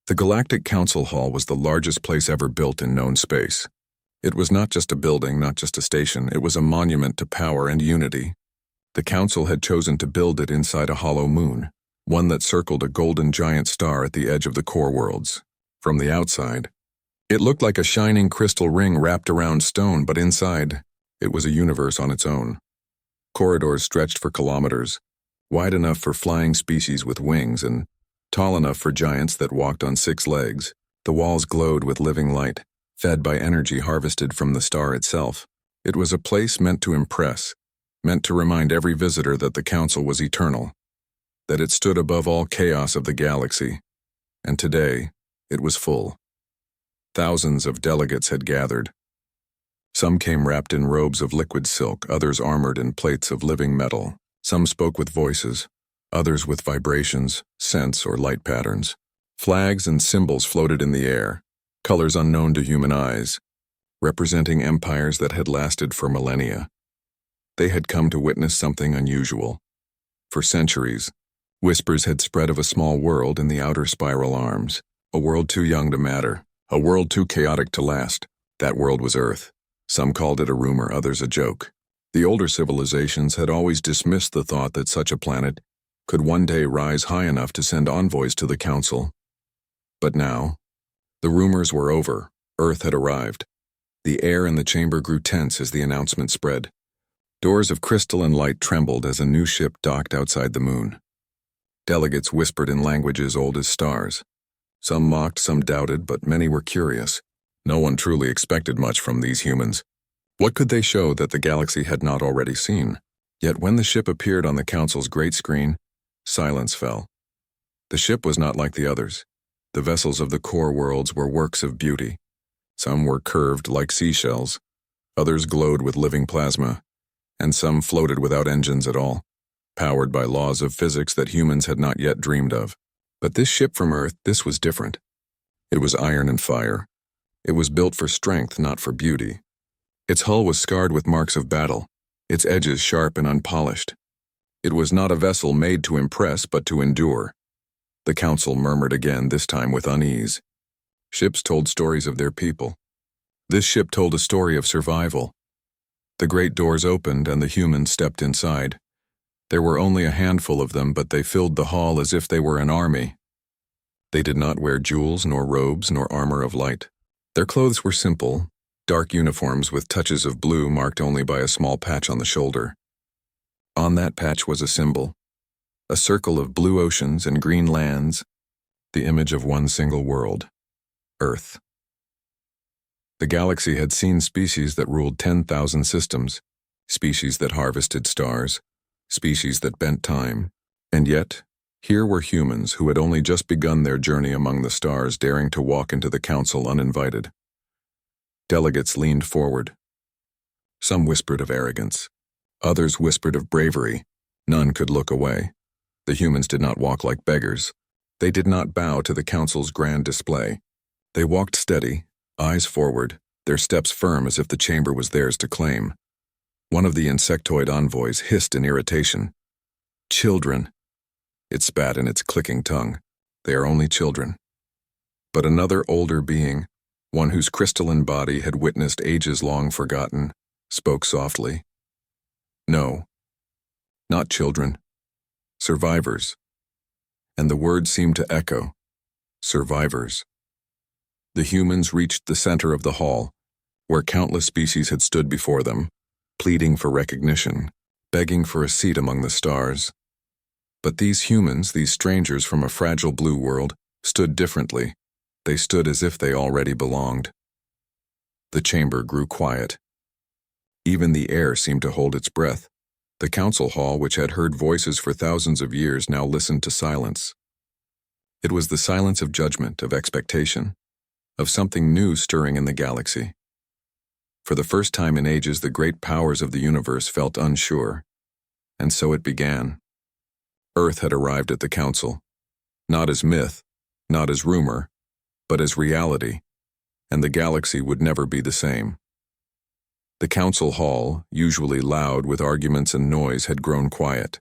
The Galactic Council Hall was the largest place ever built in known space. It was not just a building, not just a station, it was a monument to power and unity. The Council had chosen to build it inside a hollow moon, one that circled a golden giant star at the edge of the core worlds. From the outside, it looked like a shining crystal ring wrapped around stone, but inside, it was a universe on its own. Corridors stretched for kilometers, wide enough for flying species with wings and tall enough for giants that walked on 6 legs. The walls glowed with living light, fed by energy harvested from the star itself. It was a place meant to impress, meant to remind every visitor that the Council was eternal, that it stood above all chaos of the galaxy. And today, it was full. Thousands of delegates had gathered. Some came wrapped in robes of liquid silk, others armored in plates of living metal. Some spoke with voices, others with vibrations, scents, or light patterns. Flags and symbols floated in the air, colors unknown to human eyes, representing empires that had lasted for millennia. They had come to witness something unusual. For centuries, whispers had spread of a small world in the outer spiral arms, a world too young to matter, a world too chaotic to last. That world was Earth. Some called it a rumor, others a joke. The older civilizations had always dismissed the thought that such a planet could one day rise high enough to send envoys to the Council. But now, the rumors were over. Earth had arrived. The air in the chamber grew tense as the announcement spread. Doors of crystal and light trembled as a new ship docked outside the moon. Delegates whispered in languages old as stars. Some mocked, some doubted, but many were curious. No one truly expected much from these humans. What could they show that the galaxy had not already seen? Yet when the ship appeared on the Council's great screen, silence fell. The ship was not like the others. The vessels of the core worlds were works of beauty. Some were curved like seashells, others glowed with living plasma, and some floated without engines at all, powered by laws of physics that humans had not yet dreamed of. But this ship from Earth, this was different. It was iron and fire. It was built for strength, not for beauty. Its hull was scarred with marks of battle, its edges sharp and unpolished. It was not a vessel made to impress, but to endure. The Council murmured again, this time with unease. Ships told stories of their people. This ship told a story of survival. The great doors opened and the humans stepped inside. There were only a handful of them, but they filled the hall as if they were an army. They did not wear jewels, nor robes, nor armor of light. Their clothes were simple, dark uniforms with touches of blue marked only by a small patch on the shoulder. On that patch was a symbol, a circle of blue oceans and green lands, the image of one single world, Earth. The galaxy had seen species that ruled 10,000 systems, species that harvested stars, species that bent time, and yet, here were humans who had only just begun their journey among the stars, daring to walk into the Council uninvited. Delegates leaned forward. Some whispered of arrogance. Others whispered of bravery. None could look away. The humans did not walk like beggars. They did not bow to the Council's grand display. They walked steady, eyes forward, their steps firm as if the chamber was theirs to claim. One of the insectoid envoys hissed in irritation. "Children." It spat in its clicking tongue. "They are only children." But another older being, one whose crystalline body had witnessed ages long forgotten, spoke softly. "No, not children. Survivors." And the word seemed to echo. Survivors. The humans reached the center of the hall, where countless species had stood before them, pleading for recognition, begging for a seat among the stars. But these humans, these strangers from a fragile blue world, stood differently. They stood as if they already belonged. The chamber grew quiet. Even the air seemed to hold its breath. The Council Hall, which had heard voices for thousands of years, now listened to silence. It was the silence of judgment, of expectation, of something new stirring in the galaxy. For the first time in ages, the great powers of the universe felt unsure. And so it began. Earth had arrived at the Council, not as myth, not as rumor, but as reality, and the galaxy would never be the same. The Council Hall, usually loud with arguments and noise, had grown quiet.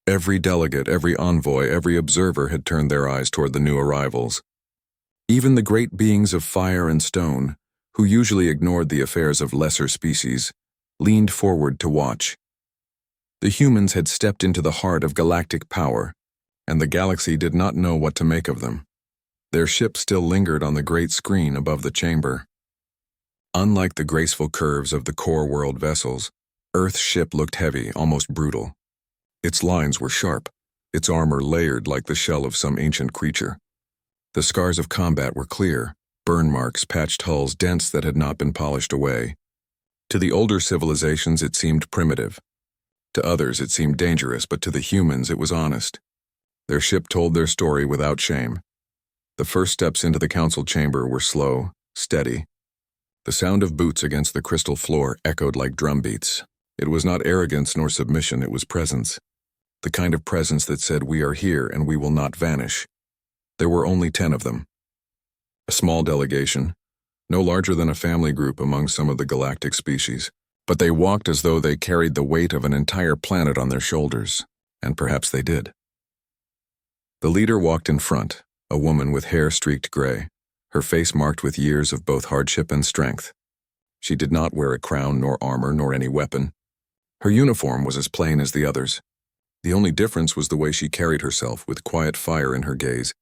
Every delegate, every envoy, every observer had turned their eyes toward the new arrivals. Even the great beings of fire and stone, who usually ignored the affairs of lesser species, leaned forward to watch. The humans had stepped into the heart of galactic power, and the galaxy did not know what to make of them. Their ship still lingered on the great screen above the chamber. Unlike the graceful curves of the core world vessels, Earth's ship looked heavy, almost brutal. Its lines were sharp, its armor layered like the shell of some ancient creature. The scars of combat were clear, burn marks, patched hulls, dents that had not been polished away. To the older civilizations it seemed primitive. To others it seemed dangerous, but to the humans it was honest. Their ship told their story without shame. The first steps into the council chamber were slow, steady. The sound of boots against the crystal floor echoed like drum beats. It was not arrogance nor submission, it was presence. The kind of presence that said, "We are here and we will not vanish." There were only 10 of them. A small delegation, no larger than a family group among some of the galactic species, but they walked as though they carried the weight of an entire planet on their shoulders, and perhaps they did. The leader walked in front, a woman with hair streaked gray, her face marked with years of both hardship and strength. She did not wear a crown nor armor nor any weapon. Her uniform was as plain as the others. The only difference was the way she carried herself, with quiet fire in her gaze,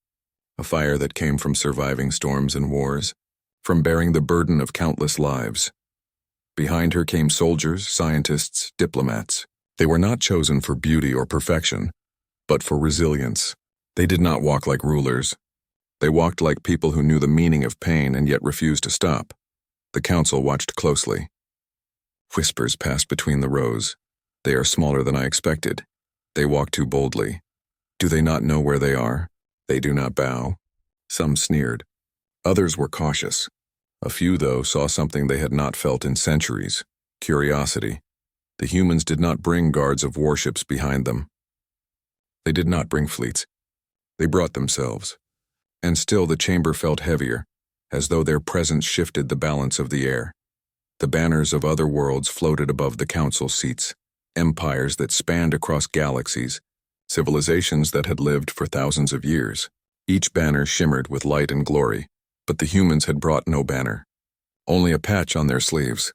a fire that came from surviving storms and wars, from bearing the burden of countless lives. Behind her came soldiers, scientists, diplomats. They were not chosen for beauty or perfection, but for resilience. They did not walk like rulers. They walked like people who knew the meaning of pain and yet refused to stop. The council watched closely. Whispers passed between the rows. "They are smaller than I expected. They walk too boldly. Do they not know where they are? They do not bow." Some sneered. Others were cautious. A few, though, saw something they had not felt in centuries: curiosity. The humans did not bring guards of warships behind them. They did not bring fleets. They brought themselves. And still the chamber felt heavier, as though their presence shifted the balance of the air. The banners of other worlds floated above the council seats, empires that spanned across galaxies, civilizations that had lived for thousands of years. Each banner shimmered with light and glory, but the humans had brought no banner. Only a patch on their sleeves,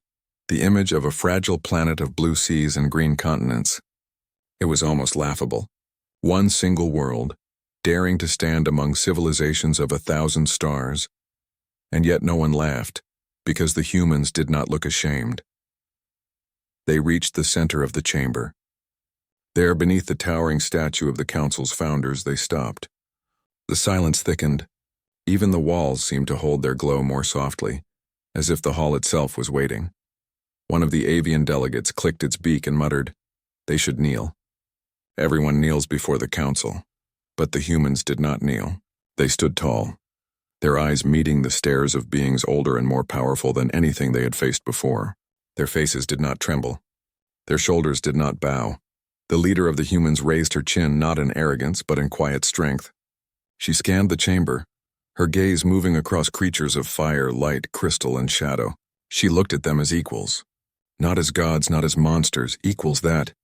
the image of a fragile planet of blue seas and green continents. It was almost laughable. One single world, daring to stand among civilizations of 1,000 stars, and yet no one laughed, because the humans did not look ashamed. They reached the center of the chamber. There, beneath the towering statue of the council's founders, they stopped. The silence thickened. Even the walls seemed to hold their glow more softly, as if the hall itself was waiting. One of the avian delegates clicked its beak and muttered, "They should kneel." Everyone kneels before the council, but the humans did not kneel. They stood tall, their eyes meeting the stares of beings older and more powerful than anything they had faced before. Their faces did not tremble. Their shoulders did not bow. The leader of the humans raised her chin not in arrogance but in quiet strength. She scanned the chamber, her gaze moving across creatures of fire, light, crystal, and shadow. She looked at them as equals. Not as gods, not as monsters, equals that.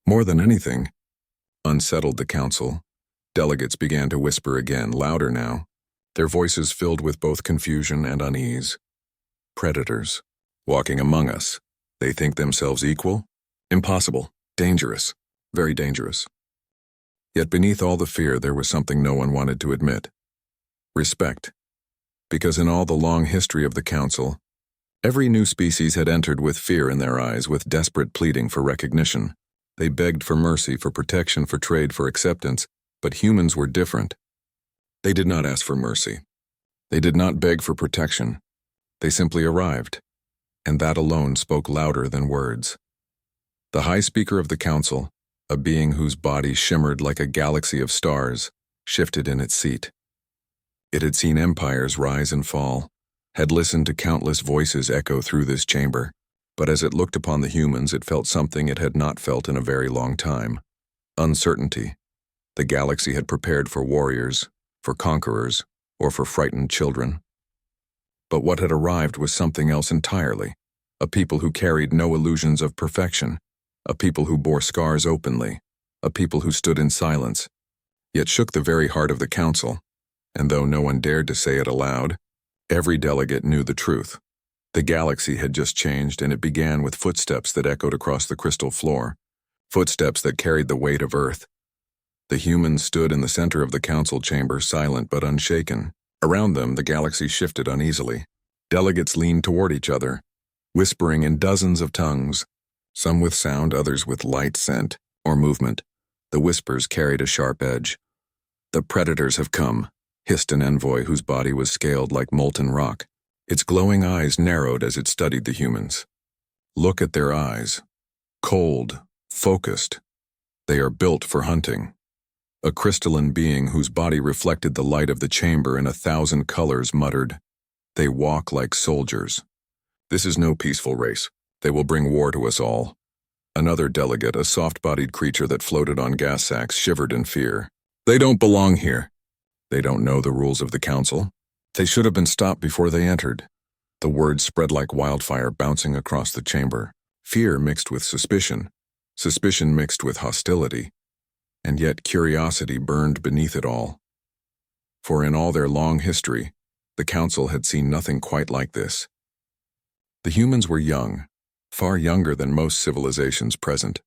More than anything. Unsettled the council. Delegates began to whisper again, louder now, their voices filled with both confusion and unease. Predators, walking among us. They think themselves equal? Impossible. Dangerous. Very dangerous. Yet beneath all the fear there was something no one wanted to admit. Respect. Because in all the long history of the council, every new species had entered with fear in their eyes, with desperate pleading for recognition. They begged for mercy, for protection, for trade, for acceptance, but humans were different. They did not ask for mercy. They did not beg for protection. They simply arrived, and that alone spoke louder than words. The High Speaker of the Council, a being whose body shimmered like a galaxy of stars, shifted in its seat. It had seen empires rise and fall, had listened to countless voices echo through this chamber, but as it looked upon the humans, it felt something it had not felt in a very long time: uncertainty. The galaxy had prepared for warriors, for conquerors, or for frightened children. But what had arrived was something else entirely: a people who carried no illusions of perfection, a people who bore scars openly, a people who stood in silence, yet shook the very heart of the council. And though no one dared to say it aloud, every delegate knew the truth. The galaxy had just changed, and it began with footsteps that echoed across the crystal floor, footsteps that carried the weight of Earth. The humans stood in the center of the council chamber, silent but unshaken. Around them, the galaxy shifted uneasily. Delegates leaned toward each other, whispering in dozens of tongues, some with sound, others with light scent or movement. The whispers carried a sharp edge. "The predators have come," hissed an envoy whose body was scaled like molten rock. Its glowing eyes narrowed as it studied the humans. "Look at their eyes. Cold, focused. They are built for hunting." A crystalline being whose body reflected the light of the chamber in 1,000 colors muttered, "They walk like soldiers. This is no peaceful race. They will bring war to us all." Another delegate, a soft-bodied creature that floated on gas sacks, shivered in fear. "They don't belong here. They don't know the rules of the council. They should have been stopped before they entered." The words spread like wildfire, bouncing across the chamber. Fear mixed with suspicion mixed with hostility, and yet curiosity burned beneath it all. For in all their long history, the council had seen nothing quite like this. The humans were young, far younger than most civilizations present.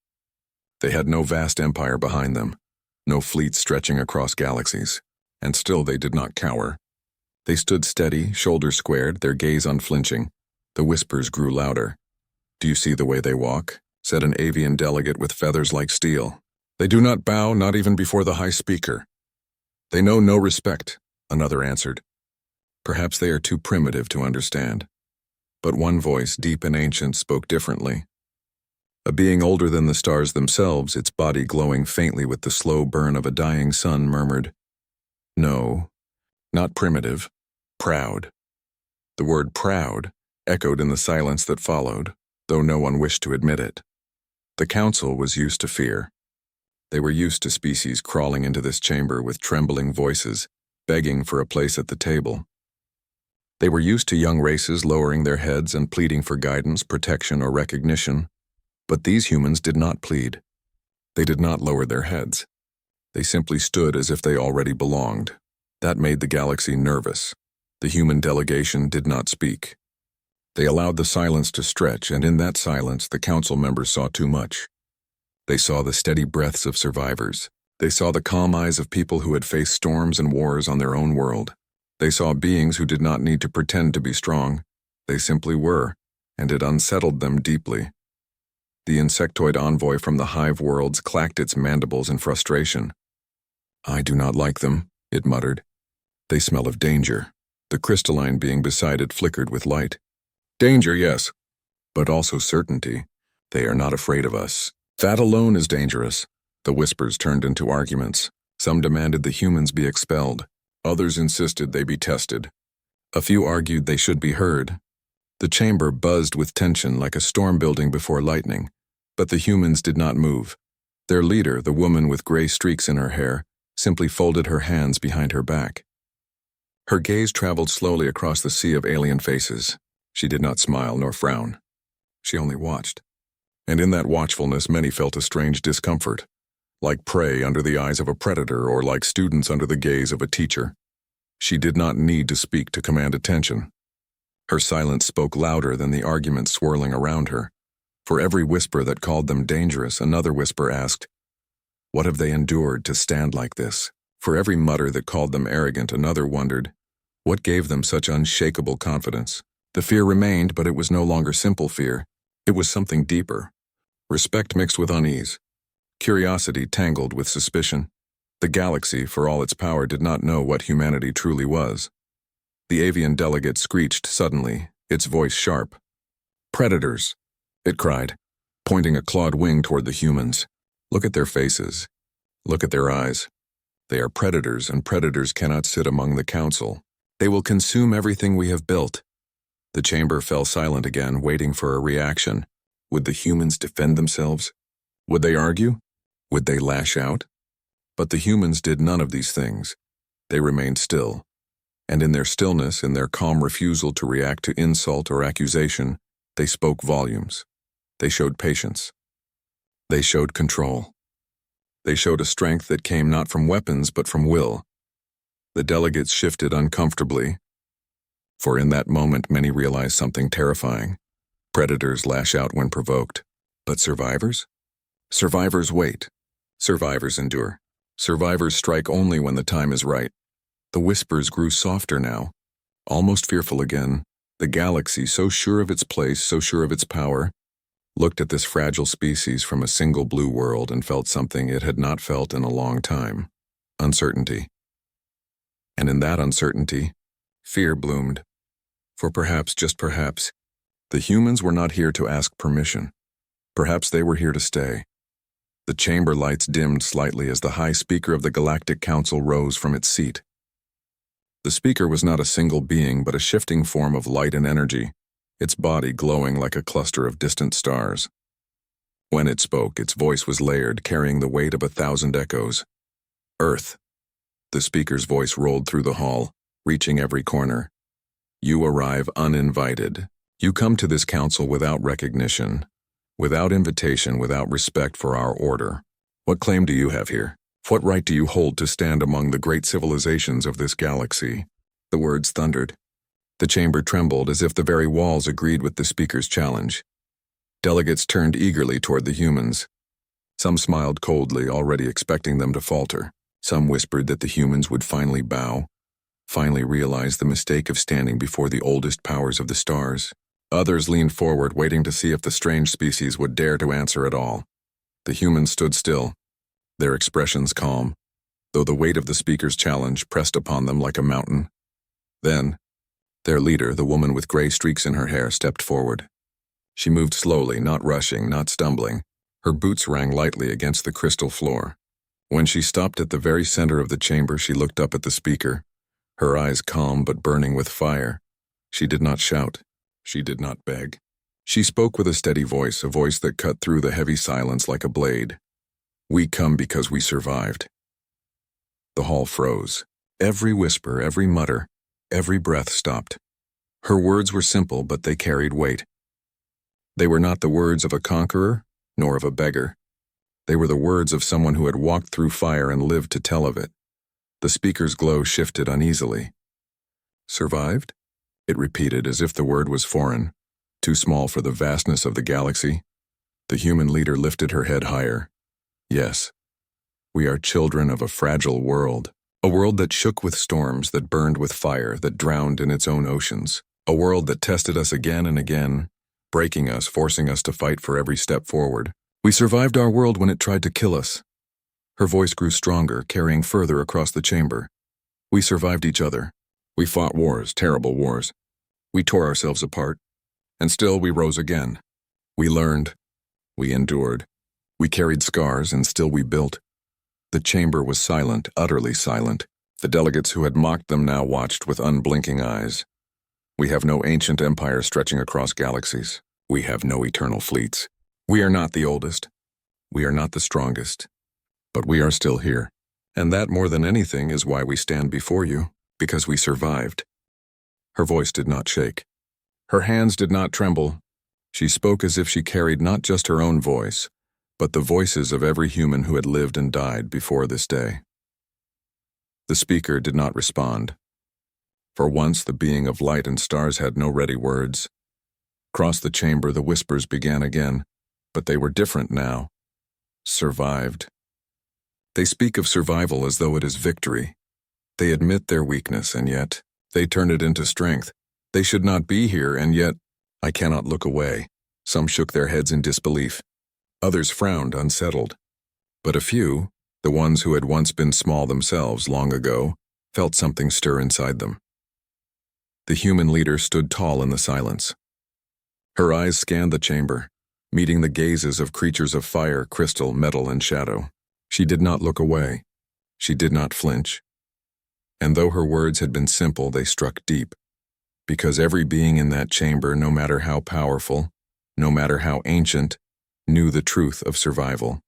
They had no vast empire behind them, no fleets stretching across galaxies, and still they did not cower. They stood steady, shoulders squared, their gaze unflinching. The whispers grew louder. "Do you see the way they walk?" said an avian delegate with feathers like steel. "They do not bow, not even before the High Speaker." "They know no respect," another answered. "Perhaps they are too primitive to understand." But one voice, deep and ancient, spoke differently. A being older than the stars themselves, its body glowing faintly with the slow burn of a dying sun, murmured, "No, not primitive, proud." The word proud echoed in the silence that followed, though no one wished to admit it. The council was used to fear. They were used to species crawling into this chamber with trembling voices, begging for a place at the table. They were used to young races lowering their heads and pleading for guidance, protection, or recognition. But these humans did not plead. They did not lower their heads. They simply stood as if they already belonged. That made the galaxy nervous. The human delegation did not speak. They allowed the silence to stretch, and in that silence the council members saw too much. They saw the steady breaths of survivors. They saw the calm eyes of people who had faced storms and wars on their own world. They saw beings who did not need to pretend to be strong. They simply were, and it unsettled them deeply. The insectoid envoy from the hive worlds clacked its mandibles in frustration. "I do not like them," it muttered. "They smell of danger." The crystalline being beside it flickered with light. "Danger, yes, but also certainty. They are not afraid of us. That alone is dangerous." The whispers turned into arguments. Some demanded the humans be expelled. Others insisted they be tested. A few argued they should be heard. The chamber buzzed with tension like a storm building before lightning, but the humans did not move. Their leader, the woman with gray streaks in her hair, simply folded her hands behind her back. Her gaze traveled slowly across the sea of alien faces. She did not smile nor frown. She only watched. And in that watchfulness many felt a strange discomfort, like prey under the eyes of a predator or like students under the gaze of a teacher. She did not need to speak to command attention. Her silence spoke louder than the arguments swirling around her. For every whisper that called them dangerous, another whisper asked, "What have they endured to stand like this?" For every mutter that called them arrogant, another wondered, what gave them such unshakable confidence? The fear remained, but it was no longer simple fear. It was something deeper. Respect mixed with unease. Curiosity tangled with suspicion. The galaxy, for all its power, did not know what humanity truly was. The avian delegate screeched suddenly, its voice sharp. "Predators!" it cried, pointing a clawed wing toward the humans. "Look at their faces. Look at their eyes. They are predators, and predators cannot sit among the council. They will consume everything we have built." The chamber fell silent again, waiting for a reaction. Would the humans defend themselves? Would they argue? Would they lash out? But the humans did none of these things. They remained still. And in their stillness, in their calm refusal to react to insult or accusation, they spoke volumes. They showed patience. They showed control. They showed a strength that came not from weapons but from will. The delegates shifted uncomfortably, for in that moment many realized something terrifying. Predators lash out when provoked. But survivors? Survivors wait. Survivors endure. Survivors strike only when the time is right. The whispers grew softer now, almost fearful again. The galaxy, so sure of its place, so sure of its power, looked at this fragile species from a single blue world and felt something it had not felt in a long time. Uncertainty. And in that uncertainty, fear bloomed. For perhaps, just perhaps, the humans were not here to ask permission. Perhaps they were here to stay. The chamber lights dimmed slightly as the High Speaker of the Galactic Council rose from its seat. The speaker was not a single being, but a shifting form of light and energy, its body glowing like a cluster of distant stars. When it spoke, its voice was layered, carrying the weight of 1,000 echoes. Earth. The speaker's voice rolled through the hall, reaching every corner. You arrive uninvited. You come to this council without recognition, without invitation, without respect for our order. What claim do you have here? What right do you hold to stand among the great civilizations of this galaxy? The words thundered. The chamber trembled as if the very walls agreed with the speaker's challenge. Delegates turned eagerly toward the humans. Some smiled coldly, already expecting them to falter. Some whispered that the humans would finally bow, finally realize the mistake of standing before the oldest powers of the stars. Others leaned forward, waiting to see if the strange species would dare to answer at all. The humans stood still, their expressions calm, though the weight of the speaker's challenge pressed upon them like a mountain. Then, their leader, the woman with gray streaks in her hair, stepped forward. She moved slowly, not rushing, not stumbling. Her boots rang lightly against the crystal floor. When she stopped at the very center of the chamber, she looked up at the speaker, her eyes calm but burning with fire. She did not shout. She did not beg. She spoke with a steady voice, a voice that cut through the heavy silence like a blade. We come because we survived. The hall froze. Every whisper, every mutter, every breath stopped. Her words were simple, but they carried weight. They were not the words of a conqueror, nor of a beggar. They were the words of someone who had walked through fire and lived to tell of it. The speaker's glow shifted uneasily. Survived? It repeated as if the word was foreign, too small for the vastness of the galaxy. The human leader lifted her head higher. Yes, we are children of a fragile world, a world that shook with storms, that burned with fire, that drowned in its own oceans, a world that tested us again and again, breaking us, forcing us to fight for every step forward. We survived our world when it tried to kill us. Her voice grew stronger, carrying further across the chamber. We survived each other. We fought wars, terrible wars. We tore ourselves apart. And still we rose again. We learned. We endured. We carried scars, and still we built. The chamber was silent, utterly silent. The delegates who had mocked them now watched with unblinking eyes. We have no ancient empire stretching across galaxies. We have no eternal fleets. We are not the oldest. We are not the strongest. But we are still here. And that, more than anything, is why we stand before you, because we survived. Her voice did not shake. Her hands did not tremble. She spoke as if she carried not just her own voice, but the voices of every human who had lived and died before this day. The speaker did not respond. For once, the being of light and stars had no ready words. Across the chamber, the whispers began again, but they were different now. Survived. They speak of survival as though it is victory. They admit their weakness, and yet they turn it into strength. They should not be here, and yet I cannot look away. Some shook their heads in disbelief. Others frowned, unsettled. But a few, the ones who had once been small themselves long ago, felt something stir inside them. The human leader stood tall in the silence. Her eyes scanned the chamber, meeting the gazes of creatures of fire, crystal, metal, and shadow. She did not look away. She did not flinch. And though her words had been simple, they struck deep, because every being in that chamber, no matter how powerful, no matter how ancient, knew the truth of survival.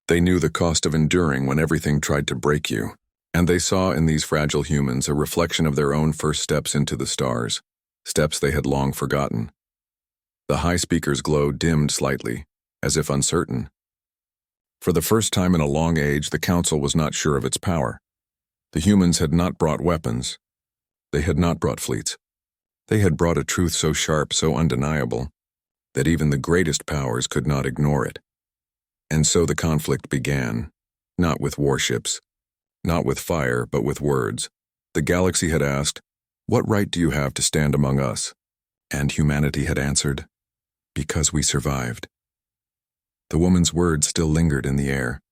They knew the cost of enduring when everything tried to break you, and they saw in these fragile humans a reflection of their own first steps into the stars, steps they had long forgotten. The High Speaker's glow dimmed slightly, as if uncertain. For the first time in a long age, the council was not sure of its power. The humans had not brought weapons. They had not brought fleets. They had brought a truth so sharp, so undeniable, that even the greatest powers could not ignore it. And so the conflict began, not with warships, not with fire, but with words. The galaxy had asked, "What right do you have to stand among us?" And humanity had answered, "Because we survived." The woman's words still lingered in the air.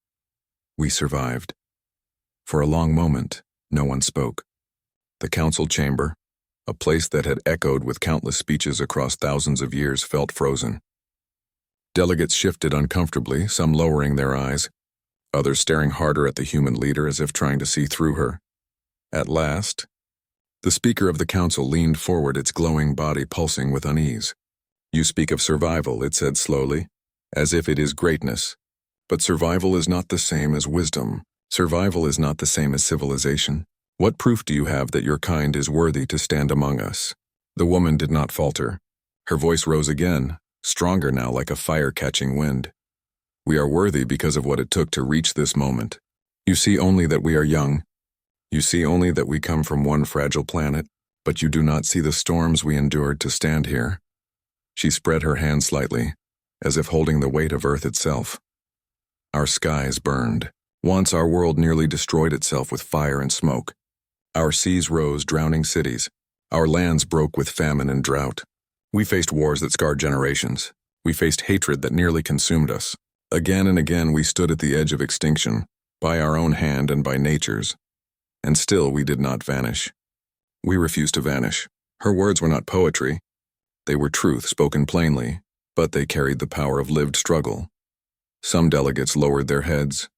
We survived. For a long moment, no one spoke. The council chamber, a place that had echoed with countless speeches across thousands of years, felt frozen. Delegates shifted uncomfortably, some lowering their eyes, others staring harder at the human leader as if trying to see through her. At last, the speaker of the council leaned forward, its glowing body pulsing with unease. "You speak of survival," it said slowly, "as if it is greatness. But survival is not the same as wisdom. Survival is not the same as civilization. What proof do you have that your kind is worthy to stand among us?" The woman did not falter. Her voice rose again, stronger now, like a fire-catching wind. "We are worthy because of what it took to reach this moment. You see only that we are young. You see only that we come from one fragile planet, but you do not see the storms we endured to stand here." She spread her hand slightly, as if holding the weight of Earth itself. "Our skies burned. Once our world nearly destroyed itself with fire and smoke. Our seas rose, drowning cities. Our lands broke with famine and drought. We faced wars that scarred generations. We faced hatred that nearly consumed us. Again and again we stood at the edge of extinction, by our own hand and by nature's. And still we did not vanish. We refused to vanish." Her words were not poetry. They were truth spoken plainly, but they carried the power of lived struggle. Some delegates lowered their heads,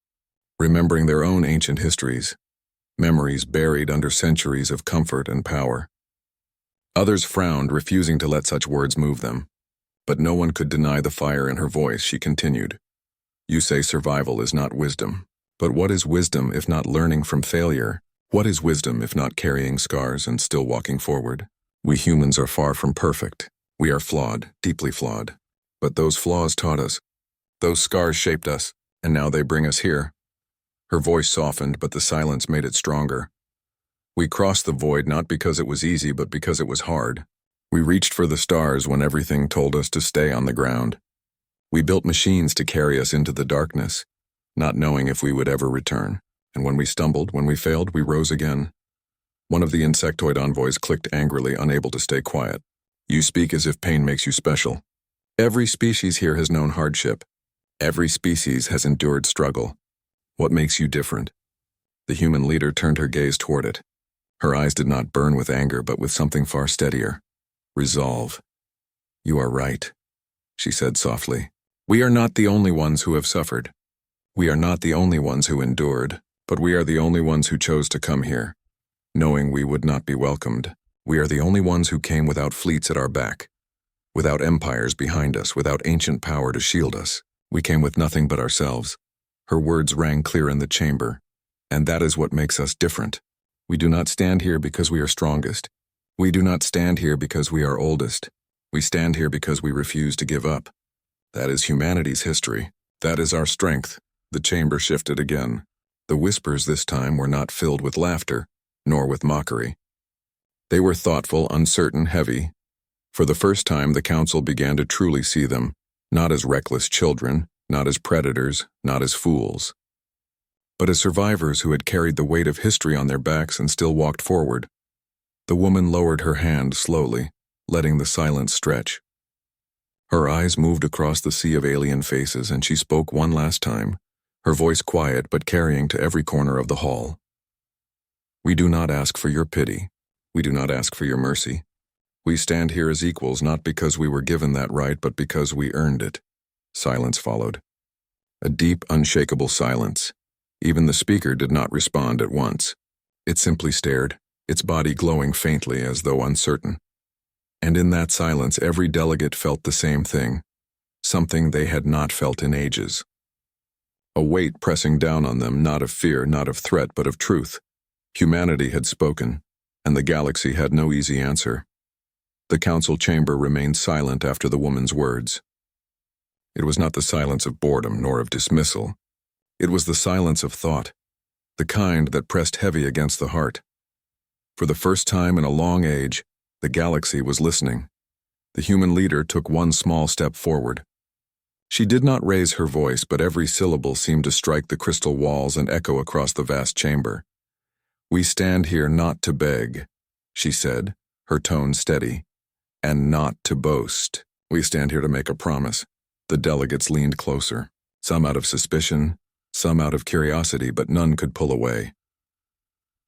remembering their own ancient histories, memories buried under centuries of comfort and power. Others frowned, refusing to let such words move them. But no one could deny the fire in her voice. She continued, "You say survival is not wisdom. But what is wisdom if not learning from failure? What is wisdom if not carrying scars and still walking forward? We humans are far from perfect. We are flawed, deeply flawed. But those flaws taught us. Those scars shaped us, and now they bring us here." Her voice softened, but the silence made it stronger. "We crossed the void not because it was easy, but because it was hard. We reached for the stars when everything told us to stay on the ground. We built machines to carry us into the darkness, not knowing if we would ever return. And when we stumbled, when we failed, we rose again." One of the insectoid envoys clicked angrily, unable to stay quiet. "You speak as if pain makes you special. Every species here has known hardship. Every species has endured struggle. What makes you different?" The human leader turned her gaze toward it. Her eyes did not burn with anger, but with something far steadier. Resolve. "You are right," she said softly. "We are not the only ones who have suffered. We are not the only ones who endured, but we are the only ones who chose to come here, knowing we would not be welcomed. We are the only ones who came without fleets at our back, without empires behind us, without ancient power to shield us. We came with nothing but ourselves." Her words rang clear in the chamber. "And that is what makes us different. We do not stand here because we are strongest. We do not stand here because we are oldest. We stand here because we refuse to give up. That is humanity's history. That is our strength." The chamber shifted again. The whispers this time were not filled with laughter, nor with mockery. They were thoughtful, uncertain, heavy. For the first time, the council began to truly see them, not as reckless children, not as predators, not as fools, but as survivors who had carried the weight of history on their backs and still walked forward. The woman lowered her hand slowly, letting the silence stretch. Her eyes moved across the sea of alien faces, and she spoke one last time, her voice quiet but carrying to every corner of the hall. "We do not ask for your pity. We do not ask for your mercy. We stand here as equals not because we were given that right, but because we earned it." Silence followed. A deep, unshakable silence. Even the speaker did not respond at once. It simply stared, its body glowing faintly as though uncertain. And in that silence, every delegate felt the same thing, something they had not felt in ages. A weight pressing down on them, not of fear, not of threat, but of truth. Humanity had spoken, and the galaxy had no easy answer. The council chamber remained silent after the woman's words. It was not the silence of boredom nor of dismissal. It was the silence of thought. the kind that pressed heavy against the heart. For the first time in a long age, the galaxy was listening. The human leader took one small step forward. She did not raise her voice, but every syllable seemed to strike the crystal walls and echo across the vast chamber. "We stand here not to beg," she said, her tone steady, "and not to boast. We stand here to make a promise." The delegates leaned closer, some out of suspicion, some out of curiosity, but none could pull away.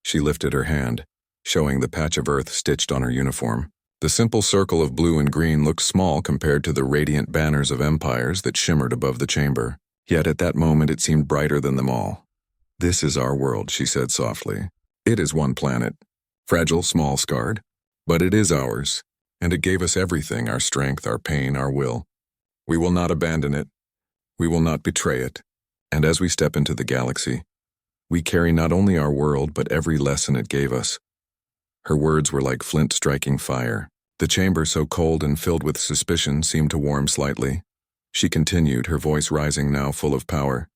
She lifted her hand, showing the patch of earth stitched on her uniform. The simple circle of blue and green looked small compared to the radiant banners of empires that shimmered above the chamber, yet at that moment it seemed brighter than them all. "This is our world," she said softly. "It is one planet, fragile, small, scarred, but it is ours, and it gave us everything, our strength, our pain, our will. We will not abandon it. We will not betray it. And as we step into the galaxy, we carry not only our world, but every lesson it gave us." Her words were like flint striking fire. The chamber, so cold and filled with suspicion, seemed to warm slightly. She continued, her voice rising now, full of power.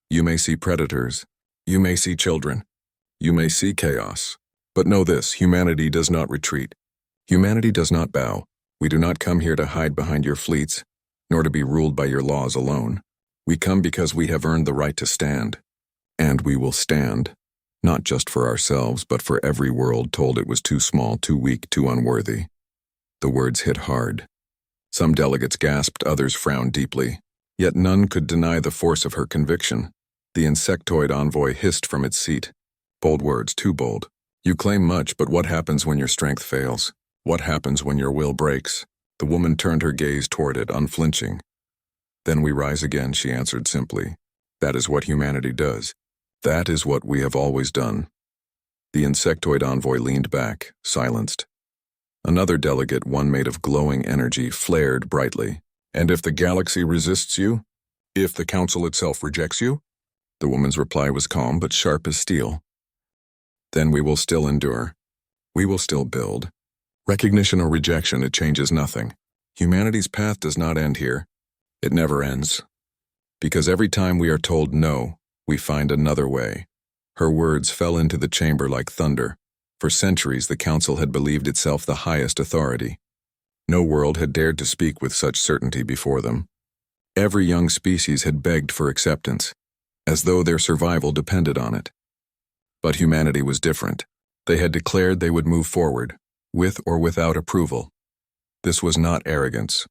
"You may see predators. You may see children. You may see chaos. But know this, humanity does not retreat. Humanity does not bow. We do not come here to hide behind your fleets, nor to be ruled by your laws alone. We come because we have earned the right to stand. And we will stand. Not just for ourselves, but for every world told it was too small, too weak, too unworthy." The words hit hard. Some delegates gasped, others frowned deeply. Yet none could deny the force of her conviction. The insectoid envoy hissed from its seat. "Bold words, too bold. You claim much, but what happens when your strength fails? What happens when your will breaks?" The woman turned her gaze toward it, unflinching. "Then we rise again," she answered simply. "That is what humanity does. That is what we have always done." The insectoid envoy leaned back, silenced. Another delegate, one made of glowing energy, flared brightly. "And if the galaxy resists you? If the council itself rejects you?" The woman's reply was calm but sharp as steel. "Then we will still endure. We will still build. Recognition or rejection, it changes nothing. Humanity's path does not end here. It never ends. Because every time we are told no, we find another way." Her words fell into the chamber like thunder. For centuries, the council had believed itself the highest authority. No world had dared to speak with such certainty before them. Every young species had begged for acceptance, as though their survival depended on it. But humanity was different. They had declared they would move forward, with or without approval. This was not arrogance.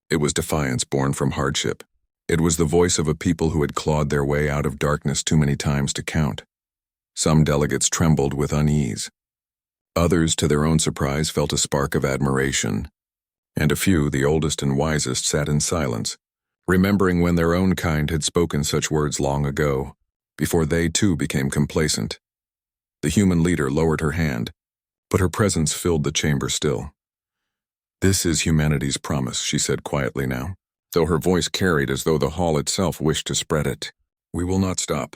It was defiance born from hardship. It was the voice of a people who had clawed their way out of darkness too many times to count. Some delegates trembled with unease. Others, to their own surprise, felt a spark of admiration. And a few, the oldest and wisest, sat in silence, remembering when their own kind had spoken such words long ago, before they too became complacent. The human leader lowered her hand, but her presence filled the chamber still. "This is humanity's promise," she said quietly now, though her voice carried as though the hall itself wished to spread it. "We will not stop.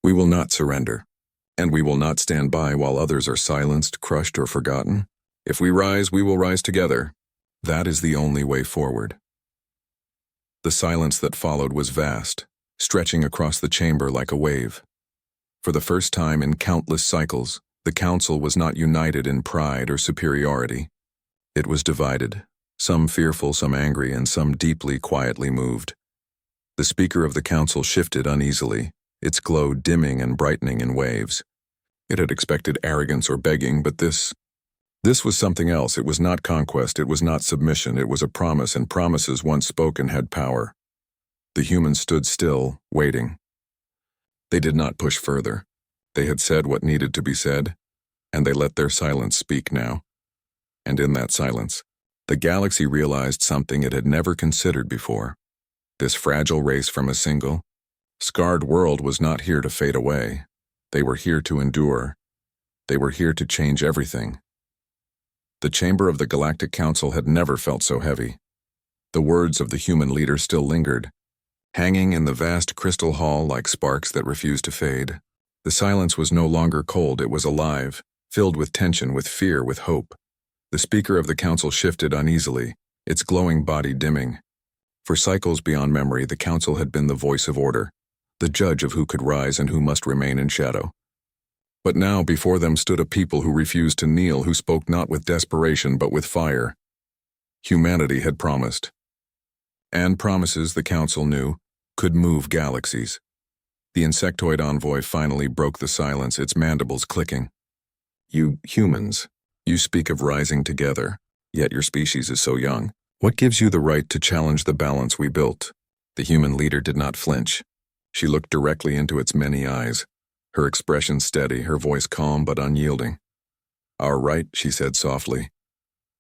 We will not surrender. And we will not stand by while others are silenced, crushed, or forgotten. If we rise, we will rise together. That is the only way forward." The silence that followed was vast, stretching across the chamber like a wave. For the first time in countless cycles, the council was not united in pride or superiority. It was divided, some fearful, some angry, and some deeply, quietly moved. The speaker of the council shifted uneasily, its glow dimming and brightening in waves. It had expected arrogance or begging, but this was something else. It was not conquest, it was not submission, it was a promise, and promises once spoken had power. The humans stood still, waiting. They did not push further. They had said what needed to be said, and they let their silence speak now. And in that silence, the galaxy realized something it had never considered before. This fragile race from a single, scarred world was not here to fade away. They were here to endure. They were here to change everything. The chamber of the Galactic Council had never felt so heavy. The words of the human leader still lingered, hanging in the vast crystal hall like sparks that refused to fade. The silence was no longer cold, it was alive, filled with tension, with fear, with hope. The speaker of the council shifted uneasily, its glowing body dimming. For cycles beyond memory, the council had been the voice of order, the judge of who could rise and who must remain in shadow. But now before them stood a people who refused to kneel, who spoke not with desperation but with fire. Humanity had promised. And promises, the council knew, could move galaxies. The insectoid envoy finally broke the silence, its mandibles clicking. You humans, you speak of rising together, yet your species is so young. What gives you the right to challenge the balance we built? The human leader did not flinch. She looked directly into its many eyes, her expression steady, her voice calm but unyielding. Our right, she said softly,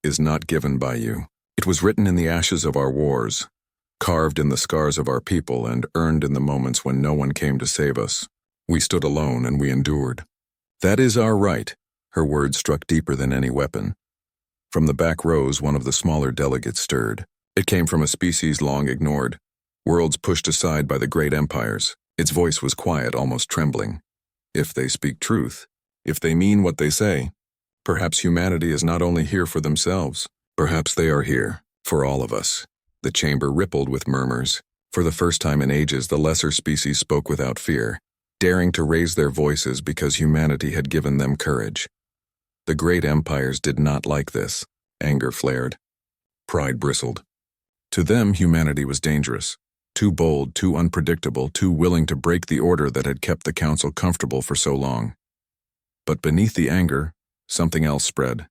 is not given by you. It was written in the ashes of our wars, carved in the scars of our people, and earned in the moments when no one came to save us. We stood alone and we endured. That is our right. Her words struck deeper than any weapon. From the back rows, one of the smaller delegates stirred. It came from a species long ignored, worlds pushed aside by the great empires. Its voice was quiet, almost trembling. If they speak truth, if they mean what they say, perhaps humanity is not only here for themselves, perhaps they are here for all of us. The chamber rippled with murmurs. For the first time in ages, the lesser species spoke without fear, daring to raise their voices because humanity had given them courage. The great empires did not like this. Anger flared. Pride bristled. To them, humanity was dangerous, too bold, too unpredictable, too willing to break the order that had kept the council comfortable for so long. But beneath the anger, something else spread.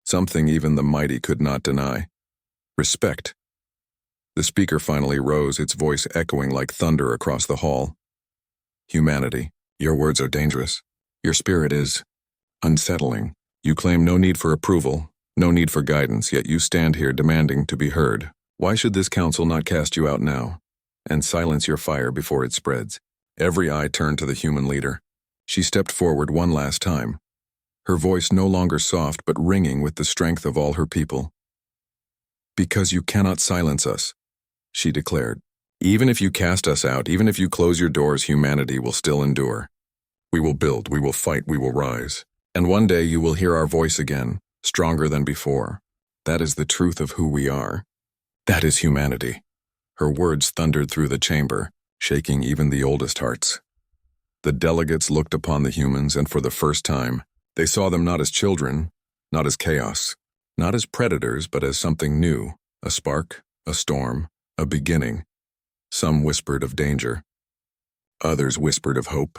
Something even the mighty could not deny. Respect. The speaker finally rose, its voice echoing like thunder across the hall. Humanity, your words are dangerous. Your spirit is unsettling. You claim no need for approval, no need for guidance, yet you stand here demanding to be heard. Why should this council not cast you out now and silence your fire before it spreads? Every eye turned to the human leader. She stepped forward one last time, her voice no longer soft but ringing with the strength of all her people. Because you cannot silence us, she declared. Even if you cast us out, even if you close your doors, humanity will still endure. We will build, we will fight, we will rise. And one day you will hear our voice again, stronger than before. That is the truth of who we are. That is humanity. Her words thundered through the chamber, shaking even the oldest hearts. The delegates looked upon the humans, and for the first time, they saw them not as children, not as chaos, not as predators, but as something new, a spark, a storm, a beginning. Some whispered of danger. Others whispered of hope,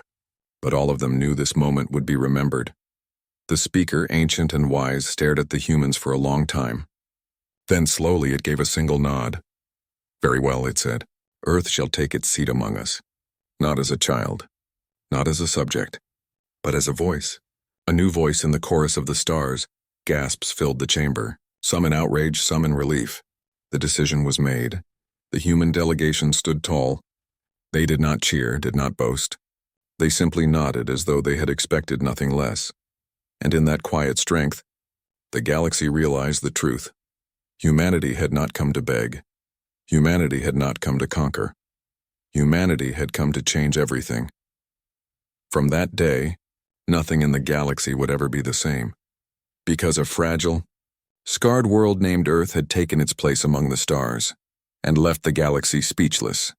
but all of them knew this moment would be remembered. The speaker, ancient and wise, stared at the humans for a long time. Then slowly it gave a single nod. Very well, it said. Earth shall take its seat among us. Not as a child, not as a subject, but as a voice. A new voice in the chorus of the stars. Gasps filled the chamber, some in outrage, some in relief. The decision was made. The human delegation stood tall. They did not cheer, did not boast. They simply nodded as though they had expected nothing less. And in that quiet strength, the galaxy realized the truth. Humanity had not come to beg. Humanity had not come to conquer. Humanity had come to change everything. From that day, nothing in the galaxy would ever be the same. Because a fragile, scarred world named Earth had taken its place among the stars and left the galaxy speechless.